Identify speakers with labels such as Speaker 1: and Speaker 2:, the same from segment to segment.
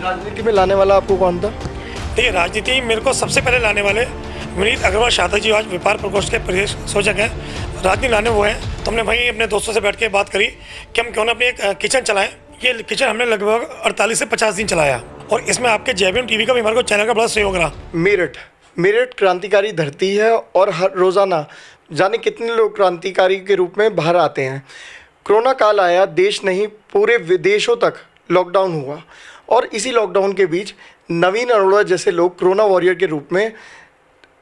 Speaker 1: राजनीति में लाने वाला आपको कौन था?
Speaker 2: देखिए, राजनीति मेरे को सबसे पहले लाने वाले विनीत अग्रवाल शाह जी आज व्यापार प्रकोष्ठ के प्रदेश सोचक हैं। राजनीति लाने वो हैं, तो हमने वहीं अपने दोस्तों से बैठ के बात करी कि हम क्यों ना अपनी एक किचन चलाएं। ये किचन हमने लगभग 48 से 50 दिन चलाया और इसमें आपके जेबीएम टीवी का भी हमारे को चैनल का बड़ा सहयोग रहा।
Speaker 1: मेरठ क्रांतिकारी धरती है और हर रोज़ाना जाने कितने लोग क्रांतिकारी के रूप में बाहर आते हैं। कोरोना काल आया, देश नहीं पूरे विदेशों तक लॉकडाउन हुआ और इसी लॉकडाउन के बीच नवीन अरोड़ा जैसे लोग कोरोना वॉरियर के रूप में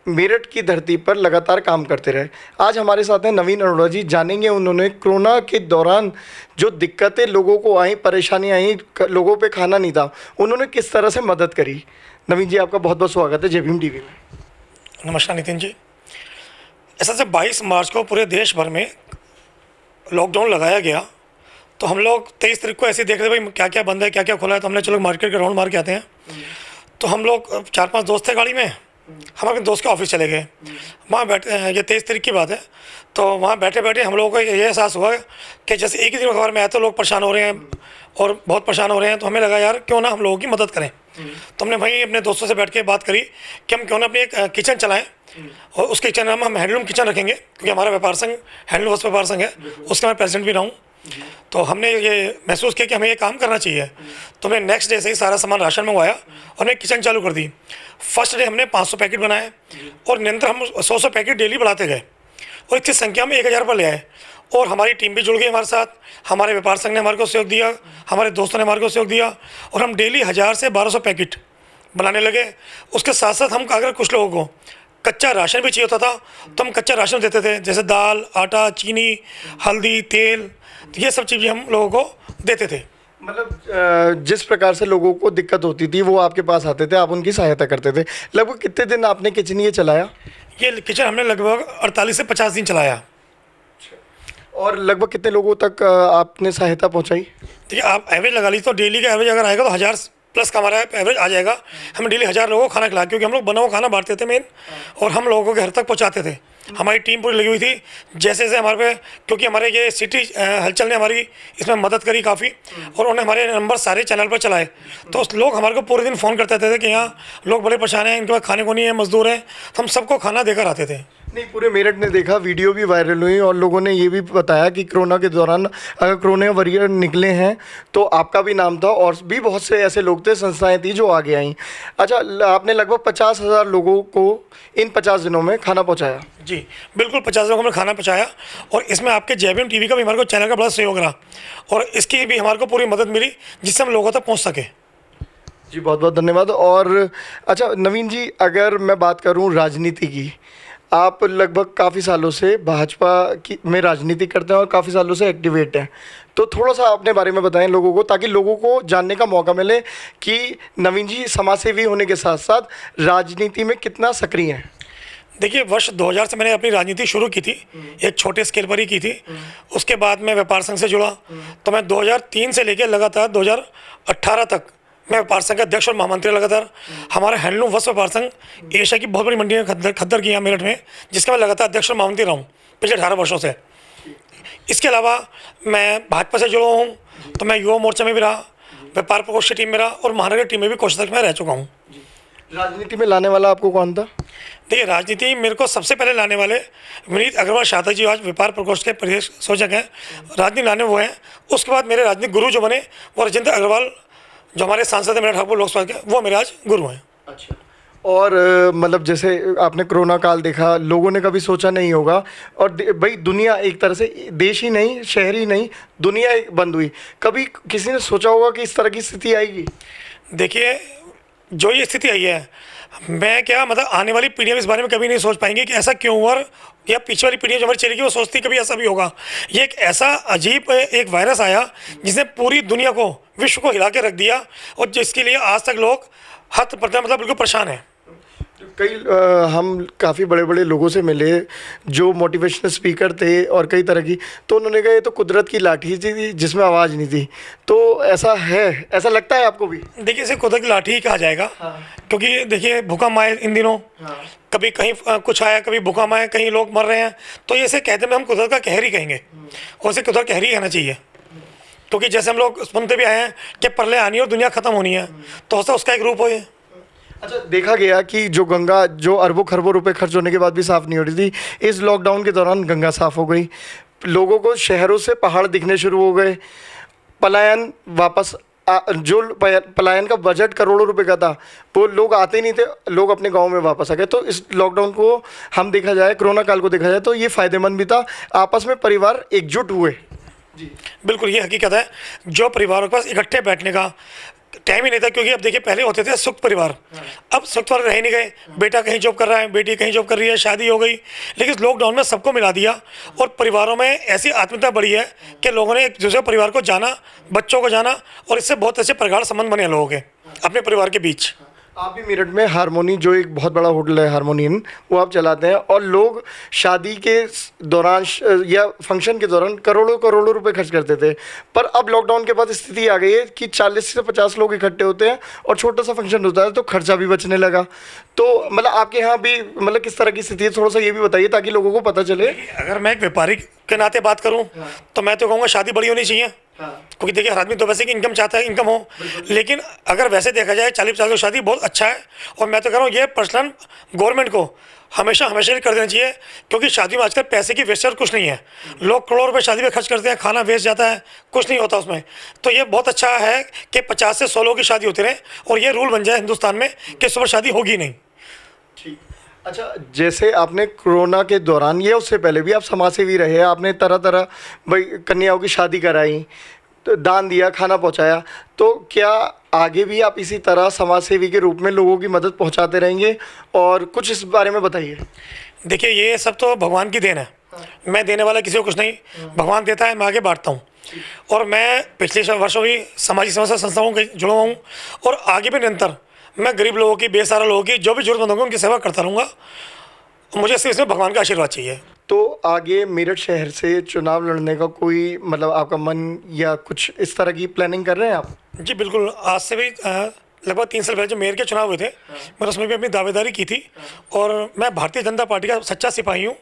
Speaker 1: मेरठ की धरती पर लगातार काम करते रहे। आज हमारे साथ हैं नवीन अरोड़ा जी। जानेंगे उन्होंने कोरोना के दौरान जो दिक्कतें लोगों को आई, परेशानियाँ आई, लोगों पे खाना नहीं था, उन्होंने किस तरह से मदद करी। नवीन जी, आपका बहुत बहुत स्वागत है जेबीएम टीवी में।
Speaker 2: नमस्कार नितिन जी। ऐसा जब 22 मार्च को पूरे देश भर में लॉकडाउन लगाया गया तो हम लोग 23 तारीख को ऐसे देख रहे थे भाई क्या क्या बंद है, क्या क्या खुला है। तो हमने चलो मार्केट के राउंड मार के आते हैं। तो हम लोग 4-5 दोस्त थे गाड़ी में, हम अपने दोस्त के ऑफिस चले गए। वहाँ बैठे, ये 23 तारीख की बात है, तो वहाँ बैठे बैठे हम लोगों को ये एहसास हुआ कि जैसे एक ही दिन खबर में आया तो लोग परेशान हो रहे हैं और बहुत परेशान हो रहे हैं। तो हमें लगा यार क्यों ना हम लोगों की मदद करें। तो हमने वहीं अपने दोस्तों से बैठ के बात करी कि हम क्यों ना अपनी एक किचन चलाएं और उस किचन में हम हैंडलूम किचन रखेंगे, क्योंकि हमारा व्यापार संघ हैंडलूम वस्त्र व्यापार संघ है, उसका मैं प्रेसिडेंट भी रहा हूँ। तो हमने ये महसूस किया कि हमें ये काम करना चाहिए। तो हमने नेक्स्ट डे से ही सारा सामान राशन मंगवाया और हमने किचन चालू कर दी। फर्स्ट डे हमने 500 पैकेट बनाए और निरंतर हम 100 पैकेट डेली बढ़ाते गए और इसकी संख्या में 1000 पर ले आए। और हमारी टीम भी जुड़ गई हमारे साथ, हमारे व्यापार संघ ने हमारे को सहयोग दिया, हमारे दोस्तों ने हमारे को सहयोग दिया और हम डेली 1000 से 1200 पैकेट बनाने लगे। उसके साथ साथ हम अगर कुछ लोगों को कच्चा राशन भी चाहिए होता था तो हम कच्चा राशन देते थे, जैसे दाल, आटा, चीनी, हल्दी, तेल, ये सब चीज़ें हम लोगों को देते थे।
Speaker 1: मतलब जिस प्रकार से लोगों को दिक्कत होती थी वो आपके पास आते थे, आप उनकी सहायता करते थे। लगभग कितने दिन आपने किचन ये चलाया?
Speaker 2: ये किचन हमने लगभग 48 से 50 दिन चलाया।
Speaker 1: और लगभग कितने लोगों तक आपने सहायता पहुंचाई?
Speaker 2: देखिए, आप एवरेज लगा लीजिए तो डेली का एवरेज अगर आएगा तो 1000 प्लस का हमारा एवरेज आ जाएगा। हम डेली 1000 लोगों को खाना खिलाया, क्योंकि हम लोग बना हुआ खाना बांटते थे मेन, और हम लोगों के घर तक पहुंचाते थे। हमारी टीम पूरी लगी हुई थी। जैसे जैसे हमारे पे, क्योंकि हमारे ये सिटी हलचल ने हमारी इसमें मदद करी काफ़ी, और उन्होंने हमारे नंबर सारे चैनल पर चलाए। तो लोग हमारे को पूरे दिन फ़ोन करते थे कि यहाँ लोग बड़े परेशान हैं, इनके पास खाने को नहीं है, मजदूर हैं। तो हम सबको खाना देकर आते थे।
Speaker 1: नहीं, पूरे मेरठ ने देखा, वीडियो भी वायरल हुई और लोगों ने ये भी बताया कि कोरोना के दौरान अगर कोरोना वॉरियर निकले हैं तो आपका भी नाम था और भी बहुत से ऐसे लोग थे, संस्थाएं थी जो आगे आईं। अच्छा, आपने लगभग 50,000 लोगों को इन 50 दिनों में खाना पहुंचाया?
Speaker 2: जी बिल्कुल, 50 लोगों को हमने खाना पहुंचाया और इसमें आपके जेबीएम टीवी का भी हमारे को चैनल का बड़ा सहयोग रहा और इसकी भी हमारे को पूरी मदद मिली जिससे हम लोगों तक पहुँच सके।
Speaker 1: जी, बहुत बहुत धन्यवाद। और अच्छा नवीन जी, अगर मैं बात करूँ राजनीति की, आप लगभग काफ़ी सालों से भाजपा की में राजनीति करते हैं और काफ़ी सालों से एक्टिवेट हैं, तो थोड़ा सा अपने बारे में बताएं लोगों को, ताकि लोगों को जानने का मौका मिले कि नवीन जी समाजसेवी होने के साथ साथ राजनीति में कितना सक्रिय हैं।
Speaker 2: देखिए, वर्ष 2000 से मैंने अपनी राजनीति शुरू की थी, एक छोटे स्केल पर ही की थी। उसके बाद मैं व्यापार संघ से जुड़ा, तो मैं 2003 से लेकर लगातार 2018 तक मैं व्यापार संघ के अध्यक्ष और महामंत्री लगातार। हमारा हैंडलूम वस्त्र व्यापार संघ एशिया की बहुत बड़ी मंडी में खद्दर की है मेरठ में, जिसका मैं लगातार अध्यक्ष और महामंत्री रहा हूँ पिछले 18 वर्षों से। इसके अलावा मैं भाजपा से जुड़ा हूँ, तो मैं युवा मोर्चा में भी रहा, व्यापार प्रकोष्ठ टीम में रहा और महानगर टीम में भी कुछ तक मैं रह चुका हूँ।
Speaker 1: राजनीति में लाने वाला आपको कौन था?
Speaker 2: देखिए, राजनीति मेरे को सबसे पहले लाने वाले विनीत अग्रवाल शाह जी आज व्यापार प्रकोष्ठ के प्रदेश सोचक हैं। राजनीति लाने वो हैं। उसके बाद मेरे राजनीतिक गुरु जो बने वो राजेंद्र अग्रवाल, जो हमारे सांसद हैं मेरठ ठाकुर लोकसभा के, वो मेरे आज गुरु हैं।
Speaker 1: अच्छा। और मतलब जैसे आपने कोरोना काल देखा, लोगों ने कभी सोचा नहीं होगा, और भाई दुनिया एक तरह से, देश ही नहीं, शहर ही नहीं, दुनिया एक बंद हुई, कभी किसी ने सोचा होगा कि इस तरह की स्थिति आएगी?
Speaker 2: देखिए, जो ये स्थिति आई है, मैं क्या मतलब आने वाली पीढ़ियाँ इस बारे में कभी नहीं सोच पाएंगी कि ऐसा क्यों हुआ, या पीछे वाली पीढ़ियाँ जो हमारी चलेगी वो सोचती कभी ऐसा भी होगा। ये एक ऐसा अजीब एक वायरस आया जिसने पूरी दुनिया को, विश्व को हिला के रख दिया, और जिसके लिए आज तक लोग हद मतलब बिल्कुल परेशान हैं।
Speaker 1: कई हम काफ़ी बड़े बड़े लोगों से मिले जो मोटिवेशनल स्पीकर थे और कई तरह की, तो उन्होंने कहा ये तो कुदरत की लाठी थी जिसमें आवाज़ नहीं थी। तो ऐसा है, ऐसा लगता है आपको भी?
Speaker 2: देखिए, इसे कुदरत की लाठी ही कहा जाएगा। हाँ। क्योंकि देखिए, भूकंप आए इन दिनों। हाँ। कभी कहीं कुछ आया, कभी भूकंप आए, कहीं लोग मर रहे हैं, तो ये इसे कहते हैं हम कुदरत का कहर ही कहेंगे, और इसे कुदरत कहर ही कहना चाहिए। क्योंकि जैसे हम लोग सुनते भी आए हैं कि प्रलय आनी है और दुनिया ख़त्म होनी है, तो हो सकता है उसका एक रूप हो ये।
Speaker 1: अच्छा, देखा गया कि जो गंगा जो अरबों खरबों रुपए खर्च होने के बाद भी साफ़ नहीं हो रही थी, इस लॉकडाउन के दौरान गंगा साफ़ हो गई, लोगों को शहरों से पहाड़ दिखने शुरू हो गए, पलायन वापस जो पलायन का बजट करोड़ों रुपए का था वो लोग आते ही नहीं थे, लोग अपने गांव में वापस आ गए। तो इस लॉकडाउन को हम देखा जाए, कोरोना काल को देखा जाए तो ये फ़ायदेमंद भी था, आपस में परिवार एकजुट हुए।
Speaker 2: बिल्कुल ये हकीकत है, जो परिवारों के पास इकट्ठे बैठने का टाइम ही नहीं था, क्योंकि अब देखिए पहले होते थे संयुक्त परिवार, अब संयुक्त परिवार रह ही नहीं गए। बेटा कहीं जॉब कर रहा है, बेटी कहीं जॉब कर रही है, शादी हो गई, लेकिन इस लॉकडाउन में सबको मिला दिया और परिवारों में ऐसी आत्मीयता बढ़ी है कि लोगों ने एक दूसरे परिवार को जाना, बच्चों को जाना, और इससे बहुत ऐसे प्रगाढ़ संबंध बने लोगों के अपने परिवार के बीच।
Speaker 1: आप भी मेरठ में हारमोनी, जो एक बहुत बड़ा होटल है हारमोनियन, वो आप चलाते हैं, और लोग शादी के दौरान या फंक्शन के दौरान करोड़ों करोड़ों रुपए खर्च करते थे, पर अब लॉकडाउन के बाद स्थिति आ गई है कि 40 से 50 लोग इकट्ठे होते हैं और छोटा सा फंक्शन होता है तो खर्चा भी बचने लगा। तो मतलब आपके यहाँ भी मतलब किस तरह की स्थिति है, थोड़ा सा ये भी बताइए ताकि लोगों को पता चले।
Speaker 2: अगर मैं एक व्यापारी के नाते बात करूं तो मैं तो कहूँगा शादी बड़ी होनी चाहिए, क्योंकि देखिए हर आदमी तो वैसे की इनकम चाहता है, इनकम हो, लेकिन अगर वैसे देखा जाए 40-50 की शादी बहुत अच्छा है, और मैं तो कह रहा हूँ ये प्रचलन गवर्नमेंट को हमेशा हमेशा ही कर देना चाहिए, क्योंकि शादी में आजकल पैसे की वेस्टेज कुछ नहीं है। लोग करोड़ों रुपए शादी में खर्च करते हैं, खाना वेस्ट जाता है, कुछ नहीं होता उसमें। तो ये बहुत अच्छा है कि 50 से 100 लोगों की शादी होती रहे, और ये रूल बन जाए हिंदुस्तान में कि सुबह शादी होगी नहीं।
Speaker 1: अच्छा, जैसे आपने कोरोना के दौरान या उससे पहले भी आप समाज सेवी रहे, आपने तरह तरह भाई कन्याओं की शादी कराई, तो दान दिया, खाना पहुंचाया, तो क्या आगे भी आप इसी तरह समाज सेवी के रूप में लोगों की मदद पहुंचाते रहेंगे? और कुछ इस बारे में बताइए।
Speaker 2: देखिए ये सब तो भगवान की देन है, मैं देने वाला किसी को कुछ नहीं, भगवान देता है, मैं आगे बांटता हूँ। और मैं पिछले वर्षों भी सामाजिक समस्या संस्थाओं के जुड़ा हुआ हूँ, और आगे भी निरंतर मैं गरीब लोगों की, बेसहारा लोगों की, जो भी जरूरतमंद होंगे उनकी सेवा करता रहूँगा। मुझे सिर्फ इसमें भगवान का आशीर्वाद चाहिए।
Speaker 1: तो आगे मेरठ शहर से चुनाव लड़ने का कोई मतलब आपका मन या कुछ इस तरह की प्लानिंग कर रहे हैं आप?
Speaker 2: जी बिल्कुल, आज से भी लगभग 3 साल पहले जो मेयर के चुनाव हुए थे, मैंने उसमें भी अपनी दावेदारी की थी, और मैं भारतीय जनता पार्टी का सच्चा सिपाही हूँ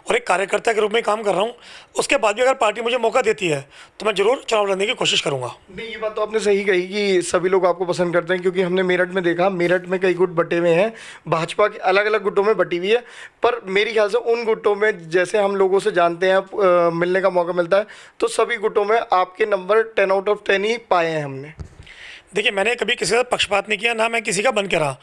Speaker 2: और एक कार्यकर्ता के रूप में काम कर रहा हूँ। उसके बाद भी अगर पार्टी मुझे मौका देती है तो मैं ज़रूर चुनाव लड़ने की कोशिश करूँगा।
Speaker 1: नहीं, ये बात तो आपने सही कही कि सभी लोग आपको पसंद करते हैं, क्योंकि हमने मेरठ में देखा, मेरठ में कई गुट बटे हुए हैं, भाजपा के अलग अलग गुटों में बटी हुई है, पर मेरी ख्याल से उन गुटों में जैसे हम लोगों से जानते हैं, मिलने का मौका मिलता है, तो सभी गुटों में आपके नंबर 10 आउट ऑफ 10 ही पाए हैं हमने।
Speaker 2: देखिए मैंने कभी किसी का पक्षपात नहीं किया, ना मैं किसी का बन के रहा।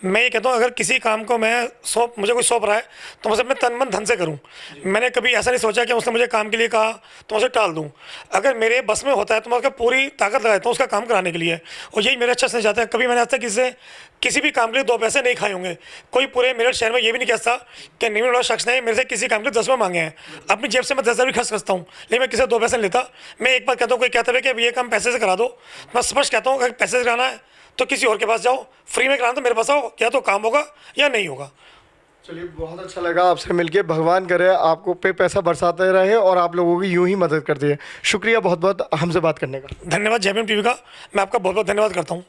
Speaker 2: मैं ये कहता हूँ अगर किसी काम को मुझे कोई सौंप रहा है तो मैं उसे अपने तन मन धन से करूँ। मैंने कभी ऐसा नहीं सोचा कि उसने मुझे काम के लिए कहा तो उसे टाल दूँ। अगर मेरे बस में होता है तो मैं उसका पूरी ताकत लगाता हूँ उसका काम कराने के लिए, और यही मेरे अच्छा से चाहता है। कभी मैंने आज तक किसी भी काम के लिए 2 पैसे नहीं खाए होंगे। कोई पूरे मेरठ शहर में ये भी नहीं कहता कि निम्न वाला शख्स ने मेरे से किसी काम के 10 रुपये मांगे हैं। अपनी जेब से मैं 10,000 भी खर्च करता हूँ, लेकिन मैं किसी 2 पैसे नहीं लेता। मैं एक बार कहता हूँ, कोई कहता है कि ये काम पैसे से करा दो, मैं स्पष्ट कहता हूँ अगर पैसे से कराना है तो किसी और के पास जाओ, फ्री में कराना तो मेरे पास आओ, या तो काम होगा या नहीं होगा।
Speaker 1: चलिए, बहुत अच्छा लगा आपसे मिलके। भगवान करे आपको पे पैसा बरसाते रहे और आप लोगों की यूं ही मदद करती है। शुक्रिया बहुत बहुत हमसे बात करने का।
Speaker 2: धन्यवाद जय भीम टीवी का, मैं आपका बहुत बहुत धन्यवाद करता हूँ।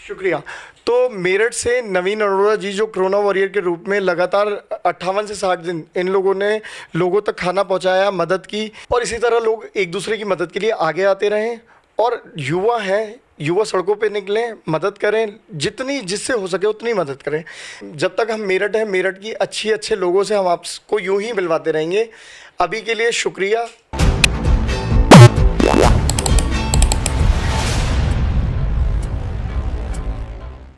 Speaker 1: शुक्रिया। तो मेरठ से नवीन अरोड़ा जी, जो कोरोना वॉरियर के रूप में लगातार 58 से 60 दिन इन लोगों ने लोगों तक खाना पहुंचाया, मदद की, और इसी तरह लोग एक दूसरे की मदद के लिए आगे आते रहें। और युवा हैं, युवा सड़कों पे निकलें, मदद करें, जितनी जिससे हो सके उतनी मदद करें। जब तक हम मेरठ हैं, मेरठ की अच्छे लोगों से हम आपको यूं ही मिलवाते रहेंगे। अभी के लिए शुक्रिया।